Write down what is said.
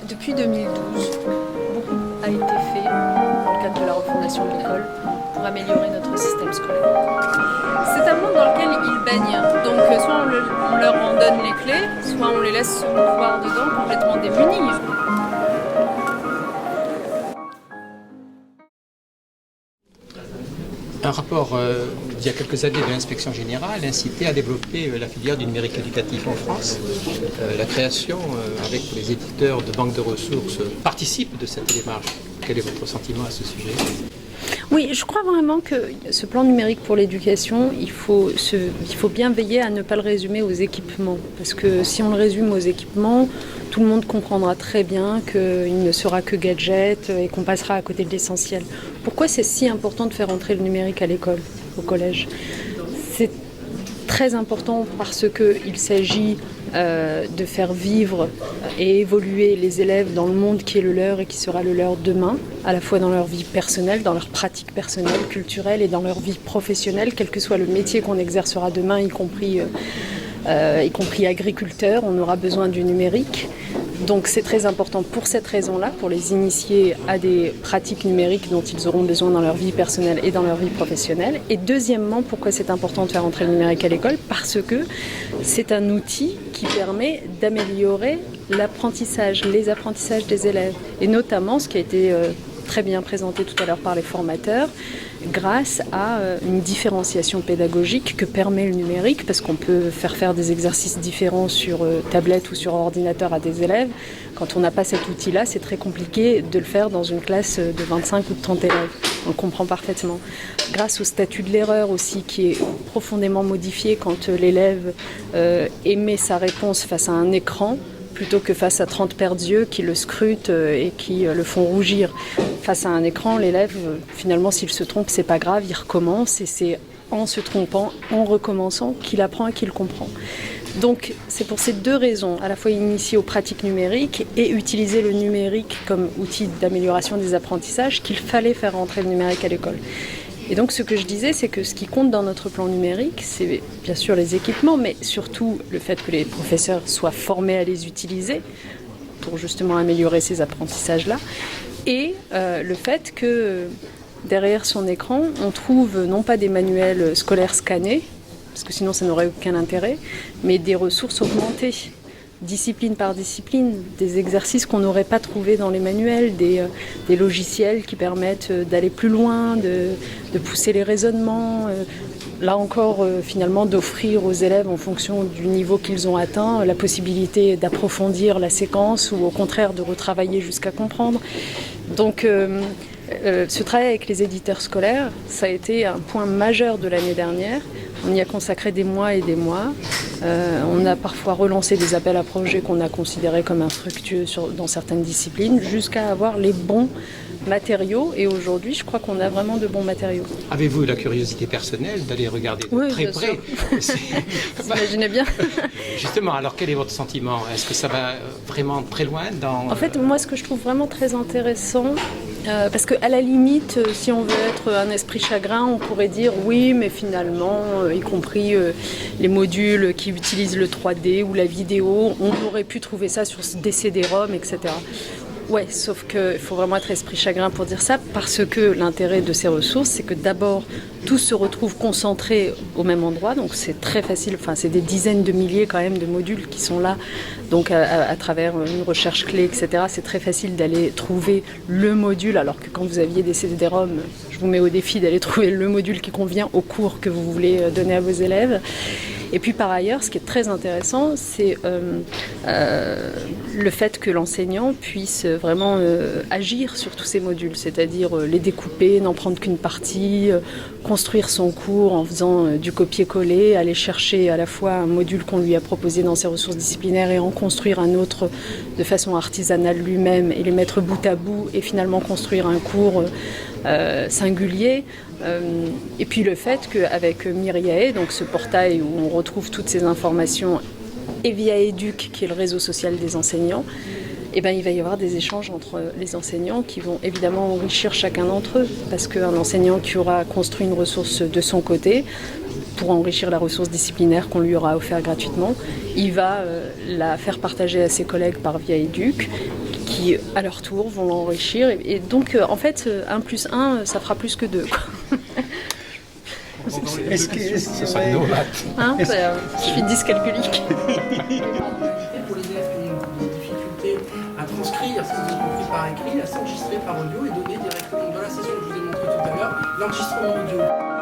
Depuis 2012, beaucoup a été fait dans le cadre de la refondation de l'école pour améliorer notre système scolaire. C'est un monde dans lequel ils baignent, donc soit on leur en donne les clés, soit on les laisse se mouvoir dedans complètement démunis. Un rapport d'il y a quelques années de l'inspection générale incitait à développer la filière du numérique éducatif en France. La création, avec les éditeurs de banques de ressources, participe de cette démarche. Quel est votre sentiment à ce sujet ? Oui, je crois vraiment que ce plan numérique pour l'éducation, il faut bien veiller à ne pas le résumer aux équipements. Parce que si on le résume aux équipements, tout le monde comprendra très bien qu'il ne sera que gadget et qu'on passera à côté de l'essentiel. Pourquoi c'est si important de faire entrer le numérique à l'école, au collège ? C'est très important parce qu'il s'agit de faire vivre et évoluer les élèves dans le monde qui est le leur et qui sera le leur demain, à la fois dans leur vie personnelle, dans leur pratique personnelle, culturelle et dans leur vie professionnelle, quel que soit le métier qu'on exercera demain, y compris agriculteur, on aura besoin du numérique. Donc c'est très important pour cette raison-là, pour les initier à des pratiques numériques dont ils auront besoin dans leur vie personnelle et dans leur vie professionnelle. Et deuxièmement, pourquoi c'est important de faire entrer le numérique à l'école ? Parce que c'est un outil qui permet d'améliorer l'apprentissage, les apprentissages des élèves. Et notamment, ce qui a été très bien présenté tout à l'heure par les formateurs, grâce à une différenciation pédagogique que permet le numérique, parce qu'on peut faire des exercices différents sur tablette ou sur ordinateur à des élèves. Quand on n'a pas cet outil-là, c'est très compliqué de le faire dans une classe de 25 ou de 30 élèves. On le comprend parfaitement. Grâce au statut de l'erreur aussi, qui est profondément modifié quand l'élève émet sa réponse face à un écran, plutôt que face à 30 paires d'yeux qui le scrutent et qui le font rougir. Face à un écran, l'élève, finalement, s'il se trompe, c'est pas grave, il recommence et c'est en se trompant, en recommençant, qu'il apprend et qu'il comprend. Donc, c'est pour ces deux raisons, à la fois initier aux pratiques numériques et utiliser le numérique comme outil d'amélioration des apprentissages, qu'il fallait faire rentrer le numérique à l'école. Et donc ce que je disais, c'est que ce qui compte dans notre plan numérique, c'est bien sûr les équipements, mais surtout le fait que les professeurs soient formés à les utiliser pour justement améliorer ces apprentissages-là, et le fait que derrière son écran, on trouve non pas des manuels scolaires scannés, parce que sinon ça n'aurait aucun intérêt, mais des ressources augmentées, discipline par discipline, des exercices qu'on n'aurait pas trouvés dans les manuels, des logiciels qui permettent d'aller plus loin, de pousser les raisonnements, là encore finalement d'offrir aux élèves en fonction du niveau qu'ils ont atteint la possibilité d'approfondir la séquence ou au contraire de retravailler jusqu'à comprendre. Donc ce travail avec les éditeurs scolaires, ça a été un point majeur de l'année dernière. On y a consacré des mois et des mois. On a parfois relancé des appels à projets qu'on a considérés comme infructueux dans certaines disciplines, jusqu'à avoir les bons matériaux. Et aujourd'hui, je crois qu'on a vraiment de bons matériaux. Avez-vous la curiosité personnelle d'aller regarder de très près ? Vous imaginez bien. Justement, alors quel est votre sentiment ? Est-ce que ça va vraiment très loin dans... En fait, moi, ce que je trouve vraiment très intéressant, parce qu'à la limite, si on veut être un esprit chagrin, on pourrait dire oui, mais finalement, y compris les modules qui utilisent le 3D ou la vidéo, on aurait pu trouver ça sur des CD-ROM, etc. Ouais, sauf qu'il faut vraiment être esprit chagrin pour dire ça, parce que l'intérêt de ces ressources, c'est que d'abord, tout se retrouve concentré au même endroit, donc c'est très facile, enfin c'est des dizaines de milliers quand même de modules qui sont là, donc à travers une recherche clé, etc., c'est très facile d'aller trouver le module, alors que quand vous aviez des CD-ROM, je vous mets au défi d'aller trouver le module qui convient au cours que vous voulez donner à vos élèves. Et puis par ailleurs, ce qui est très intéressant, c'est le fait que l'enseignant puisse vraiment agir sur tous ces modules, c'est-à-dire les découper, n'en prendre qu'une partie, construire son cours en faisant du copier-coller, aller chercher à la fois un module qu'on lui a proposé dans ses ressources disciplinaires et en construire un autre de façon artisanale lui-même et les mettre bout à bout et finalement construire un cours singulier. Et puis le fait qu'avec Myriae, donc ce portail où on retrouve toutes ces informations, et via Educ, qui est le réseau social des enseignants, eh ben, il va y avoir des échanges entre les enseignants qui vont évidemment enrichir chacun d'entre eux, parce qu'un enseignant qui aura construit une ressource de son côté, pour enrichir la ressource disciplinaire qu'on lui aura offert gratuitement, il va la faire partager à ses collègues par via Educ, qui à leur tour vont l'enrichir. Et donc en fait 1 plus 1 ça fera plus que 2. Est-ce que Ce sont nos maths. Hein, je suis dyscalculique. Pour les élèves qui ont des difficultés à transcrire ce qu'ils ont compris par écrit, à s'enregistrer par audio et donner directement dans la session que je vous ai montré tout à l'heure l'enregistrement audio.